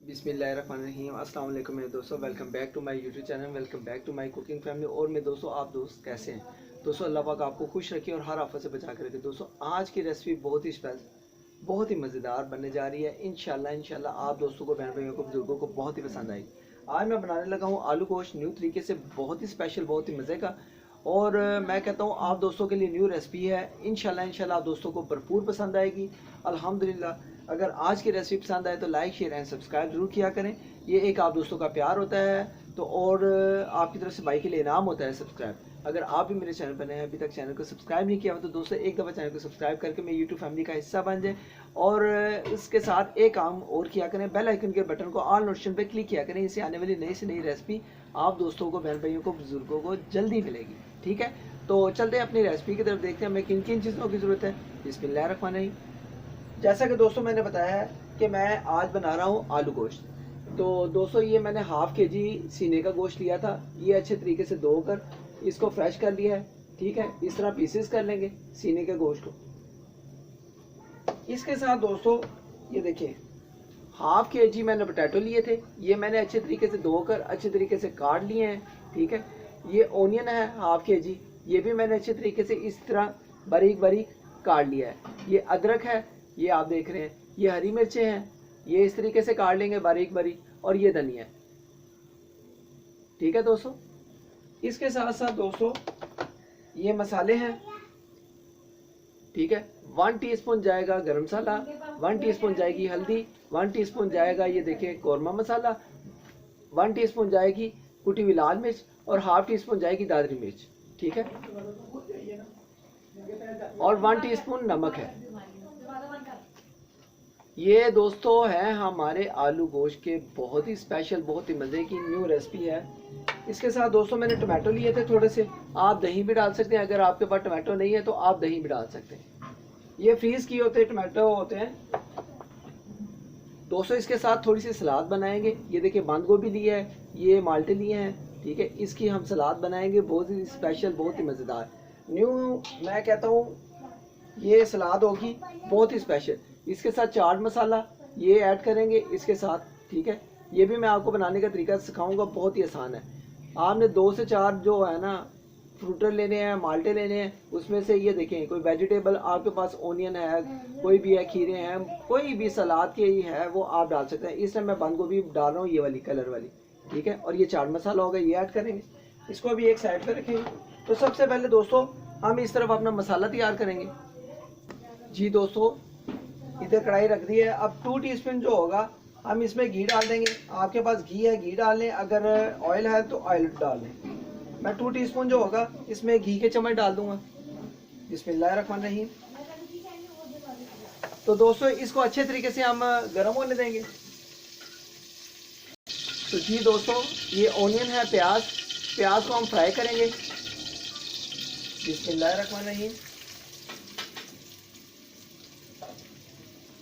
बिस्मिल्लाहिर्रहमानिर्रहीम। अस्सलाम वालेकुम मेरे दोस्तों, welcome back to my YouTube channel, welcome back to my cooking family. और मेरे दोस्तों, आप दोस्त कैसे हैं? दोस्तों, अल्लाह पाक आपको खुश रखे और हर आफत से बचा कर रखे। दोस्तों, आज की रेसिपी बहुत ही स्पेशल, बहुत ही मज़ेदार बनने जा रही है। इंशाल्लाह आप दोस्तों को, बहन भाइयों को, बुजुर्गों को बहुत ही पसंद आएगी। आज मैं बनाने लगा हूँ आलू गोश्त न्यू तरीके से, बहुत ही स्पेशल, बहुत ही मज़े का। और मैं कहता हूँ आप दोस्तों के लिए न्यू रेसिपी है। इंशाल्लाह आप दोस्तों को भरपूर पसंद आएगी अल्हम्दुलिल्लाह। अगर आज की रेसिपी पसंद आए तो लाइक शेयर एंड सब्सक्राइब जरूर किया करें। ये एक आप दोस्तों का प्यार होता है तो, और आपकी तरफ से भाई के लिए इनाम होता है सब्सक्राइब। अगर आप भी मेरे चैनल पर नए हैं, अभी तक चैनल को सब्सक्राइब नहीं किया हो तो दोस्तों एक दफ़ा चैनल को सब्सक्राइब करके मेरी यूट्यूब फैमिली का हिस्सा बन जाए। और इसके साथ एक काम और किया करें, बेल आइकन के बटन को ऑल नोटिफिकेशन पे क्लिक किया करें। इससे आने वाली नई से नई रेसिपी आप दोस्तों को, बहन भाइयों को, बुजुर्गों को जल्दी मिलेगी। ठीक है, तो चलते हैं अपनी रेसिपी की तरफ, देखते हैं हमें किन किन चीज़ों की ज़रूरत है। बिस्मिल्लाहिर्रहमानिर्रहीम। जैसा कि दोस्तों मैंने बताया है कि मैं आज बना रहा हूँ आलू गोश्त। तो दोस्तों, ये मैंने हाफ के जी सीने का गोश्त लिया था। ये अच्छे तरीके से धोकर इसको फ्रेश कर लिया है। ठीक है, इस तरह पीसेस कर लेंगे सीने के गोश्त को। इसके साथ दोस्तों ये देखिए, हाफ के जी मैंने पोटैटो लिए थे। ये मैंने अच्छे तरीके से धोकर अच्छे तरीके से काट लिए हैं। ठीक है, ये ओनियन है हाफ के जी, ये भी मैंने अच्छे तरीके से इस तरह बारीक बारीक काट लिया है। ये अदरक है, ये आप देख रहे हैं। ये हरी मिर्चें हैं, ये इस तरीके से काट लेंगे बारीक बारीक। और ये धनिया है। ठीक है दोस्तों, इसके साथ साथ दोस्तों ये मसाले हैं। ठीक है, 1 टीस्पून जाएगा गरम मसाला, 1 टीस्पून जाएगी हल्दी, 1 टीस्पून जाएगा ये देखिए कौरमा मसाला, 1 टीस्पून जाएगी कुटी हुई लाल मिर्च और हाफ टीस्पून जाएगी दादरी मिर्च। ठीक है, और 1 टीस्पून नमक है। ये दोस्तों है हमारे आलू गोश्त के बहुत ही स्पेशल, बहुत ही मज़े की न्यू रेसिपी है। इसके साथ दोस्तों मैंने टमाटो लिए थे थोड़े से। आप दही भी डाल सकते हैं, अगर आपके पास टमाटो नहीं है तो आप दही भी डाल सकते हैं। ये फ्रीज किए होते टमाटो होते हैं दोस्तों। इसके साथ थोड़ी सी सलाद बनाएंगे। ये देखिए बंद गोभी लिया है, ये माल्टे लिए हैं। ठीक है, इसकी हम सलाद बनाएंगे, बहुत ही स्पेशल, बहुत ही मज़ेदार न्यू। मैं कहता हूँ ये सलाद होगी बहुत ही स्पेशल। इसके साथ चाट मसाला ये ऐड करेंगे इसके साथ। ठीक है, ये भी मैं आपको बनाने का तरीका सिखाऊंगा, बहुत ही आसान है। आपने 2 से 4 जो है ना फ्रूटर लेने हैं, माल्टे लेने हैं। उसमें से ये देखें, कोई वेजिटेबल आपके पास, ओनियन है, कोई भी है, खीरे हैं, कोई भी सलाद के ही है वो आप डाल सकते हैं। इस टाइम मैं बंद गोभी डाल रहा हूँ, ये वाली कलर वाली। ठीक है, और ये चाट मसाला होगा, ये ऐड करेंगे। इसको भी एक साइड पर रखेंगे। तो सबसे पहले दोस्तों हम इस तरफ अपना मसाला तैयार करेंगे। जी दोस्तों, इधर कढ़ाई रख दी है। अब 2 टीस्पून जो होगा हम इसमें घी डाल देंगे। आपके पास घी है, घी डाल लें, अगर ऑयल है तो ऑयल डाल लें। मैं 2 टीस्पून जो होगा इसमें घी के चम्मच डाल दूंगा। बिस्मिल्लाहिर्रहमानिर्रहीम। तो दोस्तों इसको अच्छे तरीके से हम गर्म होने देंगे। तो जी दोस्तों, ये ओनियन है, प्याज को हम फ्राई करेंगे। बिस्मिल्लाहिर्रहमानिर्रहीम।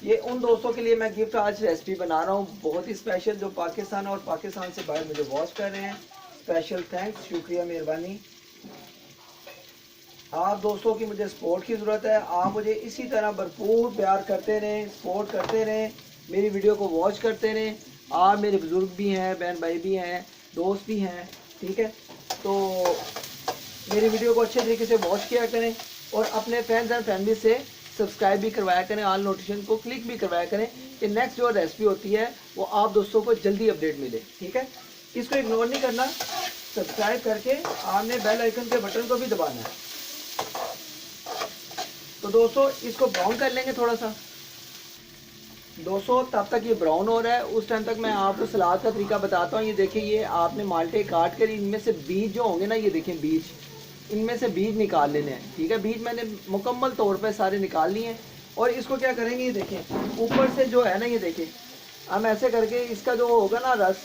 ये उन दोस्तों के लिए मैं गिफ्ट आज रेसिपी बना रहा हूँ, बहुत ही स्पेशल, जो पाकिस्तान और पाकिस्तान से बाहर मुझे वॉच कर रहे हैं। स्पेशल थैंक्स, शुक्रिया, मेहरबानी। आप दोस्तों की मुझे सपोर्ट की ज़रूरत है। आप मुझे इसी तरह भरपूर प्यार करते रहें, सपोर्ट करते रहें, मेरी वीडियो को वॉच करते रहें। आप मेरे बुज़ुर्ग भी हैं, बहन भाई भी हैं, दोस्त भी हैं। ठीक है, तो मेरी वीडियो को अच्छे तरीके से वॉच किया करें और अपने फ्रेंड्स एंड फैमिली से सब्सक्राइब भी करवाया करें, ऑल नोटिफिकेशन को क्लिक भी करवाया करें कि नेक्स्ट जो रेसिपी होती है वो आप दोस्तों को जल्दी अपडेट मिले। ठीक है, इसको इग्नोर नहीं करना, सब्सक्राइब करके आपने बेल आइकन के बटन को भी दबाना है। तो दोस्तों इसको ब्राउन कर लेंगे थोड़ा सा। दोस्तों तब तक ये ब्राउन हो रहा है, उस टाइम तक मैं आपको सलाद का तरीका बताता हूँ। ये देखिए, ये आपने माल्टे काट कर इनमें से बीज जो होंगे ना, ये देखें बीज, इनमें से बीज निकाल लेने हैं। ठीक है, बीज मैंने मुकम्मल तौर पे सारे निकाल लिए हैं। और इसको क्या करेंगे, ये देखें ऊपर से जो है ना, ये देखें हम ऐसे करके इसका जो होगा ना रस,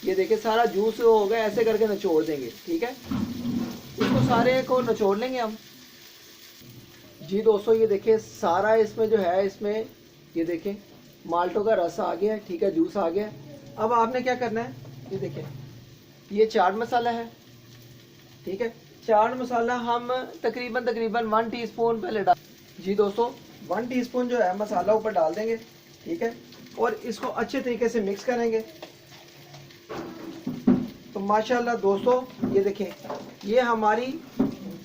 ये देखें सारा जूस होगा, ऐसे करके निचोड़ देंगे। ठीक है, इसको सारे को निचोड़ लेंगे हम। जी दोस्तों, ये देखें सारा इसमें जो है, इसमें ये देखें माल्टों का रस आ गया है। ठीक है, जूस आ गया है। अब आपने क्या करना है, ये देखें ये चाट मसाला है। ठीक है, चाट मसाला हम तकरीबन 1 टीस्पून पहले डाल। जी दोस्तों, 1 टीस्पून जो है मसाला ऊपर डाल देंगे। ठीक है, और इसको अच्छे तरीके से मिक्स करेंगे। तो माशाल्लाह दोस्तों ये देखें, ये हमारी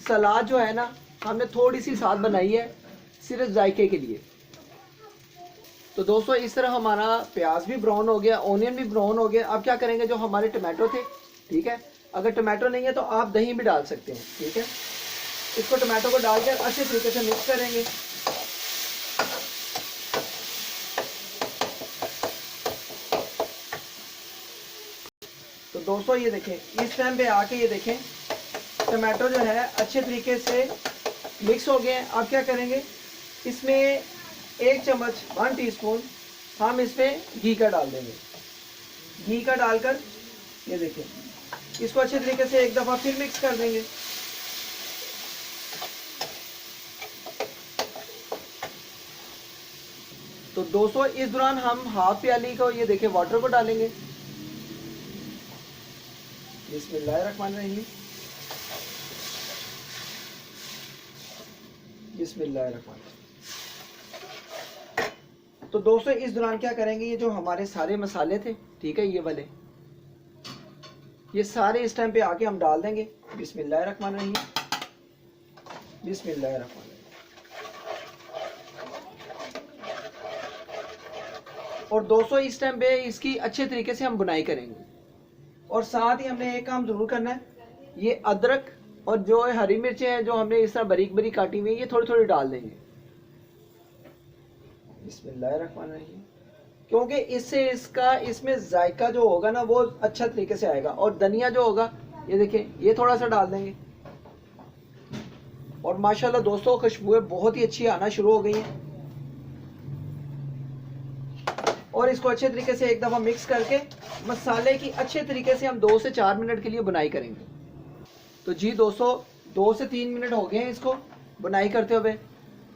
सलाद जो है ना, हमने थोड़ी सी साथ बनाई है सिर्फ जायके के लिए। तो दोस्तों इस तरह हमारा प्याज भी ब्राउन हो गया, ऑनियन भी ब्राउन हो गया। अब क्या करेंगे, जो हमारे टमाटो थे, ठीक है, अगर टमाटो नहीं है तो आप दही भी डाल सकते हैं, ठीक है। इसको टमाटो को डालकर अच्छे तरीके से मिक्स करेंगे। तो दोस्तों ये देखें, इस टाइम पे आके ये देखें टमाटो जो है अच्छे तरीके से मिक्स हो गए हैं। अब क्या करेंगे, इसमें 1 चम्मच 1 टीस्पून हम इसमें घी का डाल देंगे। घी का डालकर ये देखें इसको अच्छे तरीके से एक दफ़ा फिर मिक्स कर देंगे। तो दोस्तों इस दौरान हम हाफ प्याली को ये देखें वाटर को डालेंगे। बिस्मिल्लाहिर्रहमानिर्रहीम, बिस्मिल्लाहिर्रहमानिर्रहीम। तो दोस्तों इस दौरान क्या करेंगे, ये जो हमारे सारे मसाले थे, ठीक है, ये वाले, ये सारे इस टाइम पे आके हम डाल देंगे। बिस्मिल्लाहिर्रहमानिर्रहीम, बिस्मिल्लाहिर्रहमानिर्रहीम। और दोस्तों इस टाइम पे इसकी अच्छे तरीके से हम बुनाई करेंगे। और साथ ही हमने एक काम जरूर करना है, ये अदरक और जो हरी मिर्चें हैं जो हमने इस तरह बारीक बारीक काटी हुई है, ये थोड़ी थोड़ी डाल देंगे। बिस्मिल्लाहिर्रहमानिर्रहीम। क्योंकि इससे इसका इसमें जायका जो होगा ना वो अच्छा तरीके से आएगा। और धनिया जो होगा ये देखिए, ये थोड़ा सा डाल देंगे। और माशाल्लाह दोस्तों खुशबुएं बहुत ही अच्छी आना शुरू हो गई हैं। और इसको अच्छे तरीके से एक दफ़ा मिक्स करके मसाले की अच्छे तरीके से हम 2 से 4 मिनट के लिए बुनाई करेंगे। तो जी दोस्तों 2 से 3 मिनट हो गए हैं इसको बुनाई करते हुए।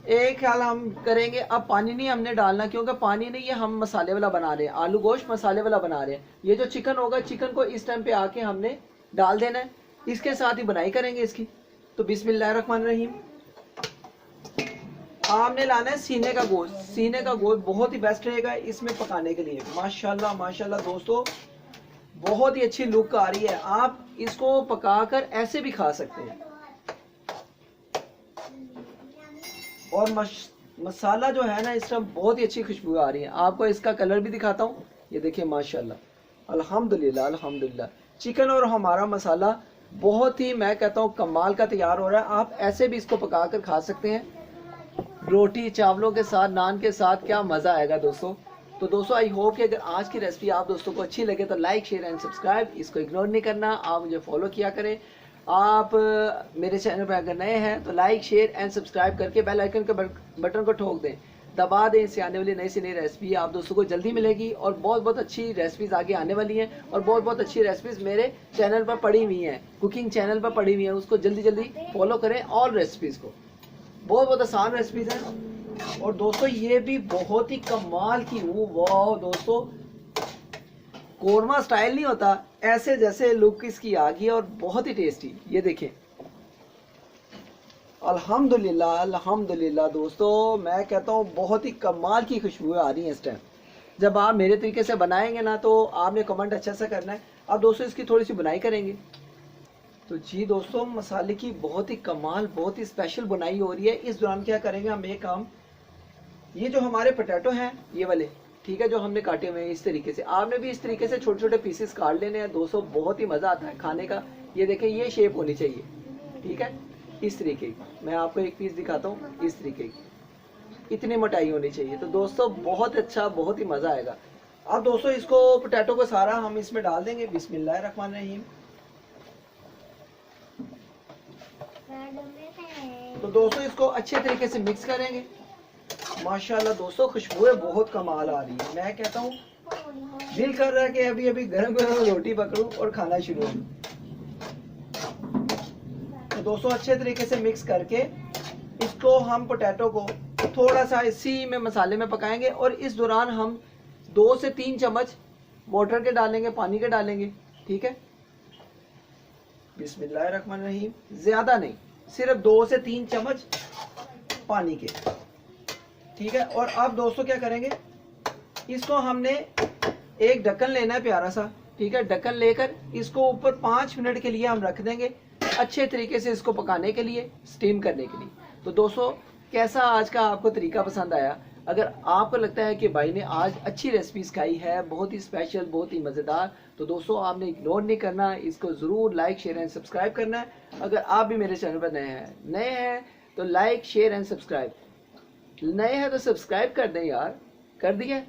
एक ख्याल हम करेंगे, अब पानी नहीं हमने डालना, क्योंकि पानी नहीं, ये हम मसाले वाला बना रहे हैं, आलू गोश्त मसाले वाला बना रहे हैं। ये जो चिकन होगा, चिकन को इस टाइम पे आके हमने डाल देना है, इसके साथ ही बुनाई करेंगे इसकी। तो बिस्मिल्लाहिर्रहमानिर्रहीम। हमने लाना है सीने का गोश्त। सीने का गोश्त बहुत ही बेस्ट रहेगा इसमें पकाने के लिए। माशाल्लाह माशाल्लाह दोस्तों बहुत ही अच्छी लुक आ रही है। आप इसको पकाकर ऐसे भी खा सकते हैं। और मसाला जो है ना, इस टाइम बहुत ही अच्छी खुशबू आ रही है। आपको इसका कलर भी दिखाता हूँ, ये देखिए माशाल्लाह, अल्हम्दुलिल्लाह अल्हम्दुलिल्लाह। चिकन और हमारा मसाला बहुत ही, मैं कहता हूँ, कमाल का तैयार हो रहा है। आप ऐसे भी इसको पका कर खा सकते हैं, रोटी चावलों के साथ, नान के साथ, क्या मज़ा आएगा दोस्तों। तो दोस्तों आई होप कि अगर आज की रेसिपी आप दोस्तों को अच्छी लगे तो लाइक शेयर एंड सब्सक्राइब, इसको इग्नोर नहीं करना, आप मुझे फॉलो किया करें। आप मेरे चैनल पर अगर नए हैं तो लाइक शेयर एंड सब्सक्राइब करके बेल आइकन के बटन को ठोक दें, दबा दें। इससे आने वाली नई से नई रेसिपी आप दोस्तों को जल्दी मिलेगी। और बहुत बहुत अच्छी रेसिपीज़ आगे आने वाली हैं। और बहुत बहुत अच्छी रेसिपीज़ मेरे चैनल पर पड़ी हुई हैं, कुकिंग चैनल पर पड़ी हुई हैं, उसको जल्दी जल्दी फॉलो करें। ऑल रेसिपीज़ को, बहुत बहुत आसान रेसिपीज़ हैं। और दोस्तों ये भी बहुत ही कमाल की हूँ, वाह दोस्तों, कोरमा स्टाइल नहीं होता, ऐसे जैसे लुक इसकी आ गई और बहुत ही टेस्टी। ये देखें, अल्हम्दुलिल्लाह अल्हम्दुलिल्लाह दोस्तों, मैं कहता हूँ बहुत ही कमाल की खुशबू आ रही है इस टाइम। जब आप मेरे तरीके से बनाएंगे ना तो आपने कमेंट अच्छा सा करना है। अब दोस्तों इसकी थोड़ी सी बुनाई करेंगे। तो जी दोस्तों मसाले की बहुत ही कमाल, बहुत ही स्पेशल बुनाई हो रही है। इस दौरान क्या करेंगे हम, एक काम, ये जो हमारे पोटैटो हैं ये वाले, ठीक है, जो हमने काटे हुए हैं इस तरीके से, आपने भी इस तरीके से छोटे छोटे पीसेस काट लेने हैं दोस्तों। बहुत ही मज़ा आता है खाने का। ये देखें, ये शेप होनी चाहिए, ठीक है, इस तरीके की। मैं आपको एक पीस दिखाता हूँ, इस तरीके की, इतनी मोटाई होनी चाहिए। तो दोस्तों बहुत अच्छा, बहुत ही मज़ा आएगा। अब दोस्तों इसको, पोटैटो को सारा हम इसमें डाल देंगे। बिस्मिल्लाहिर्रहमानिर्रहीम। तो दोस्तों इसको अच्छे तरीके से मिक्स करेंगे। माशाल्लाह दोस्तों खुशबुएं बहुत कमाल आ रही है। मैं कहता हूँ दिल कर रहा है कि अभी अभी गरम गरम रोटी पकड़ूं और खाना शुरू करूं। तो दोस्तों अच्छे तरीके से मिक्स करके इसको हम पोटैटो को थोड़ा सा इसी में मसाले में पकाएंगे। और इस दौरान हम 2 से 3 चम्मच वाटर के डालेंगे, पानी के डालेंगे, ठीक है। बिस्मिल्लाहिर्रहमानिर्रहीम। ज़्यादा नहीं, सिर्फ 2 से 3 चम्मच पानी के, ठीक है। और अब दोस्तों क्या करेंगे, इसको हमने एक ढक्कन लेना है प्यारा सा, ठीक है। ढक्कन लेकर इसको ऊपर 5 मिनट के लिए हम रख देंगे, अच्छे तरीके से इसको पकाने के लिए, स्टीम करने के लिए। तो दोस्तों कैसा आज का आपको तरीका पसंद आया? अगर आपको लगता है कि भाई ने आज अच्छी रेसिपी सिखाई है, बहुत ही स्पेशल, बहुत ही मज़ेदार, तो दोस्तों आपने इग्नोर नहीं करना, इसको ज़रूर लाइक शेयर एंड सब्सक्राइब करना है। अगर आप भी मेरे चैनल पर नए हैं तो लाइक शेयर एंड सब्सक्राइब, नए हैं तो सब्सक्राइब कर दें यार, कर दिया,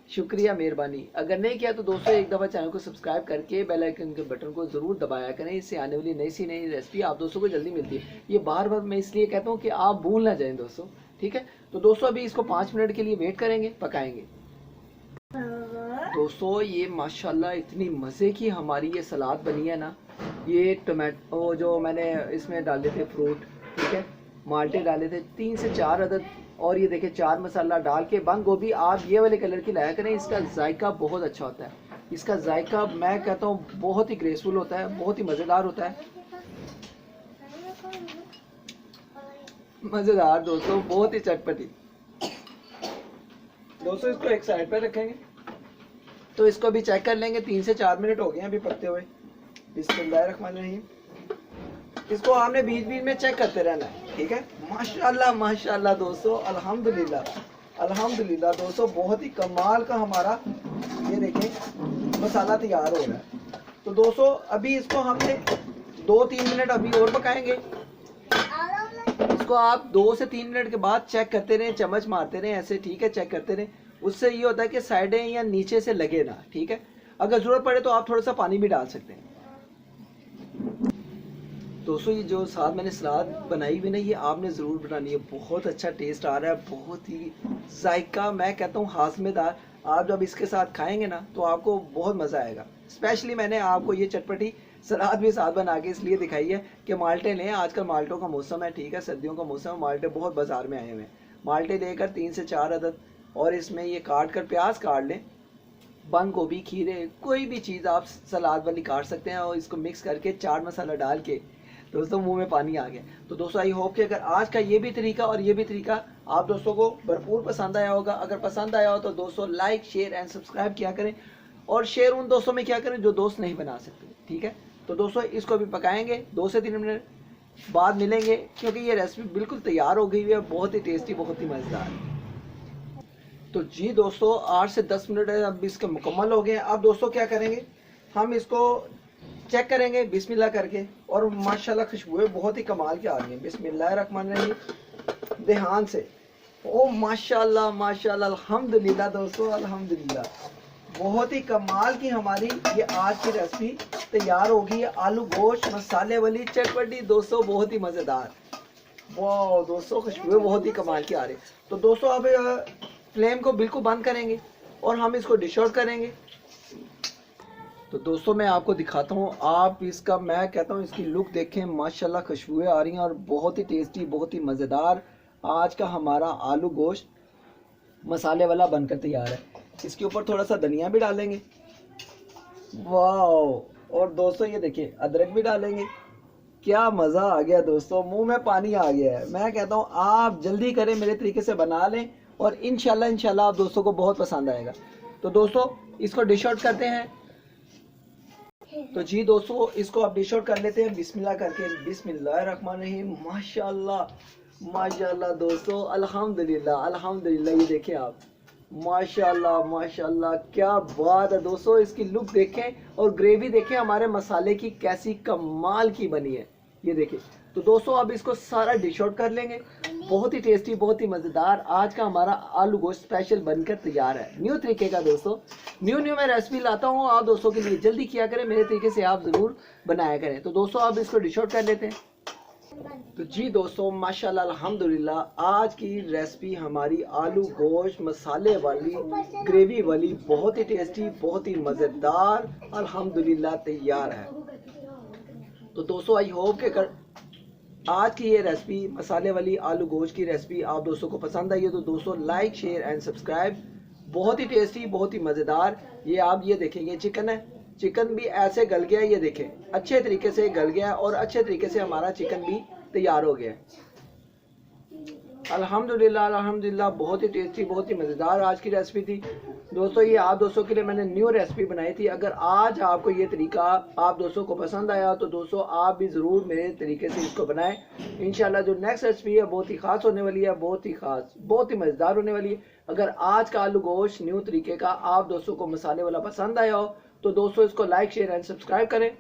शुक्रिया, मेहरबानी। अगर नहीं किया तो दोस्तों एक दफ़ा चैनल को सब्सक्राइब करके बेल आइकन के बटन को ज़रूर दबाया करें, इससे आने वाली नई रेसिपी आप दोस्तों को जल्दी मिलती है। ये बार बार मैं इसलिए कहता हूँ कि आप भूल ना जाएं दोस्तों, ठीक है। तो दोस्तों अभी इसको 5 मिनट के लिए वेट करेंगे, पकाएंगे। दोस्तों ये माशाल्लाह इतनी मज़े की हमारी ये सलाद बनी है ना। ये टमाटो जो मैंने इसमें डाले थे फ्रूट, ठीक है, माल्टे डाले थे 3 से 4 अदद, और ये देखिए 4 मसाला डाल के बंद गोभी आप ये वाले कलर की लाया करें, इसका जायका बहुत अच्छा होता है। इसका जायका मैं कहता हूँ बहुत ही ग्रेसफुल होता है, बहुत ही मज़ेदार होता है, मज़ेदार दोस्तों, बहुत ही चटपटी। दोस्तों इसको एक साइड पर रखेंगे, तो इसको अभी चेक कर लेंगे। 3 से 4 मिनट हो गए हैं अभी पकते हुए। बिस्मिल्लाहिर्रहमानिर्रहीम। इसको आपने बीच बीच में चेक करते रहना है, ठीक है। माशाल्लाह माशाल्लाह दोस्तों, अल्हम्दुलिल्लाह अल्हम्दुलिल्लाह दोस्तों, बहुत ही कमाल का हमारा ये देखें मसाला तैयार हो रहा है। तो दोस्तों अभी इसको हमने 2-3 मिनट अभी और पकाएंगे। इसको आप 2 से 3 मिनट के बाद चेक करते रहें, चम्मच मारते रहें ऐसे, ठीक है, चेक करते रहें। उससे ये होता है कि साइडें या नीचे से लगे ना, ठीक है। अगर ज़रूरत पड़े तो आप थोड़ा सा पानी भी डाल सकते हैं। दोस्तों ये जो साथ मैंने सलाद बनाई हुई ना, ये आपने ज़रूर बनानी है, बहुत अच्छा टेस्ट आ रहा है, बहुत ही जायका, मैं कहता हूँ हाज़मेदार। आप जब इसके साथ खाएंगे ना तो आपको बहुत मज़ा आएगा। स्पेशली मैंने आपको ये चटपटी सलाद भी साथ बना के इसलिए दिखाई है कि माल्टे लें, आजकल माल्टों का मौसम है, ठीक है, सर्दियों का मौसम है, माल्टे बहुत बाज़ार में आए हुए हैं। माल्टे लेकर 3 से 4 अदद, और इसमें ये काट कर प्याज काट लें, बंद गोभी, खीरे, कोई भी चीज़ आप सलाद वाली काट सकते हैं, और इसको मिक्स करके चाट मसाला डाल के दोस्तों मुंह में पानी आ गया। तो दोस्तों आई होप कि अगर आज का ये भी तरीका और ये भी तरीका आप दोस्तों को भरपूर पसंद आया होगा। अगर पसंद आया हो तो दोस्तों लाइक शेयर एंड सब्सक्राइब किया करें, और शेयर उन दोस्तों में क्या करें जो दोस्त नहीं बना सकते, ठीक है। तो दोस्तों इसको अभी पकाएंगे, 2 से 3 मिनट बाद मिलेंगे, क्योंकि ये रेसिपी बिल्कुल तैयार हो गई है, बहुत ही टेस्टी, बहुत ही मज़ेदार। तो जी दोस्तों 8 से 10 मिनट अब इसके मुकम्मल हो गए हैं। अब दोस्तों क्या करेंगे, हम इसको चेक करेंगे बिस्मिल्लाह करके, और माशाल्लाह खुशबुएं बहुत ही कमाल की आ रही हैं। बिस्मिल्लाहिर्रहमानिर्रहीम, ध्यान से। ओ माशाल्लाह माशाल्लाह, अल्हम्दुलिल्लाह दोस्तों, अल्हम्दुलिल्लाह, बहुत ही कमाल की हमारी ये आज की रेसिपी तैयार होगी है। आलू गोश्त मसाले वाली चटपटी दोस्तों, बहुत ही मज़ेदार। वाह दोस्तों, खुशबुएं बहुत ही कमाल की आ रही। तो दोस्तों अब फ्लेम को बिल्कुल बंद करेंगे और हम इसको डिश आउट करेंगे। तो दोस्तों मैं आपको दिखाता हूँ, आप इसका, मैं कहता हूँ इसकी लुक देखें, माशाल्लाह खुशबुएं आ रही हैं, और बहुत ही टेस्टी, बहुत ही मज़ेदार आज का हमारा आलू गोश्त मसाले वाला बनकर तैयार है। इसके ऊपर थोड़ा सा धनिया भी डालेंगे, वाह, और दोस्तों ये देखिए अदरक भी डालेंगे। क्या मज़ा आ गया दोस्तों, मुंह में पानी आ गया है। मैं कहता हूँ आप जल्दी करें, मेरे तरीके से बना लें, और इंशाल्लाह आप दोस्तों को बहुत पसंद आएगा। तो दोस्तों इसको डिश आउट करते हैं। तो जी दोस्तों इसको आप डिश आउट कर लेते हैं बिस्मिल्लाह करके। बिस्मिल्लाहिर्रहमानिर्रहीम, माशाल्लाह माशाल्लाह दोस्तों, अल्हम्दुलिल्लाह अल्हम्दुलिल्लाह। ये देखें आप, माशाल्लाह माशाल्लाह, क्या बात है दोस्तों। इसकी लुक देखें और ग्रेवी देखें हमारे मसाले की कैसी कमाल की बनी है, ये देखें। तो दोस्तों अब इसको सारा डिश आउट कर लेंगे। बहुत ही टेस्टी, बहुत ही मज़ेदार आज का हमारा आलू गोश्त स्पेशल बनकर तैयार है, न्यू तरीके का दोस्तों। न्यू मैं रेसिपी लाता हूँ आप दोस्तों के लिए, जल्दी किया करें, मेरे तरीके से आप ज़रूर बनाया करें। तो दोस्तों अब इसको डिश आउट कर लेते हैं। तो जी दोस्तों माशाल्लाह अल्हम्दुलिल्लाह, आज की रेसिपी हमारी आलू गोश्त मसाले वाली ग्रेवी वाली, बहुत ही टेस्टी, बहुत ही मज़ेदार अल्हम्दुलिल्लाह तैयार है। तो दोस्तों आई होप के आज की ये रेसिपी मसाले वाली आलू गोश्त की रेसिपी आप दोस्तों को पसंद आई है। तो दोस्तों लाइक शेयर एंड सब्सक्राइब, बहुत ही टेस्टी, बहुत ही मज़ेदार। ये आप ये देखेंगे चिकन है, चिकन भी ऐसे गल गया, ये देखें अच्छे तरीके से गल गया, और अच्छे तरीके से हमारा चिकन भी तैयार हो गया। अल्हम्दुलिल्लाह अल्हम्दुलिल्लाह, बहुत ही टेस्टी, बहुत ही मज़ेदार आज की रेसिपी थी दोस्तों। ये आप दोस्तों के लिए मैंने न्यू रेसिपी बनाई थी। अगर आज आपको ये तरीका आप दोस्तों को पसंद आया तो दोस्तों आप भी ज़रूर मेरे तरीके से इसको बनाएं। इंशाल्लाह जो नेक्स्ट रेसिपी है बहुत ही ख़ास होने वाली है, बहुत ही ख़ास, बहुत ही मज़ेदार होने वाली है। अगर आज का आलू गोश्त न्यू तरीके का आप दोस्तों को मसाले वाला पसंद आया हो तो दोस्तों इसको लाइक शेयर एंड सब्सक्राइब करें।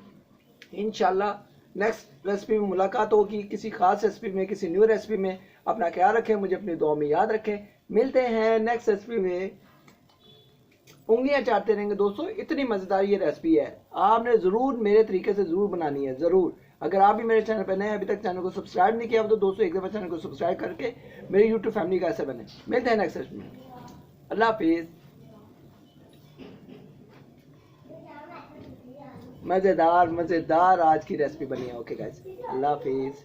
इंशाल्लाह नेक्स्ट रेसिपी में मुलाकात होगी, किसी खास रेसिपी में, किसी न्यू रेसिपी में। अपना ख्याल रखें, मुझे अपनी दुआ में याद रखें। मिलते हैं नेक्स्ट रेसिपी में। उंगलियां चाटते रहेंगे दोस्तों, इतनी मज़ेदार ये रेसिपी है, आपने ज़रूर मेरे तरीके से ज़रूर बनानी है, ज़रूर। अगर आप भी मेरे चैनल पर नए हैं, अभी तक चैनल को सब्सक्राइब नहीं किया तो दोस्तों एक दफ़ा चैनल को सब्सक्राइब करके मेरी यूट्यूब फैमिली का ऐसे बने। मिलते हैं नेक्स्ट रेसिपी में। अल्लाह हाफिज़। मज़ेदार मज़ेदार आज की रेसिपी बनी है। ओके गाइस, अल्लाह हाफिज़।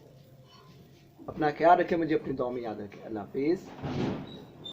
अपना ख्याल रखें, मुझे अपनी दुआ में याद रखें। अल्लाह हाफिज़।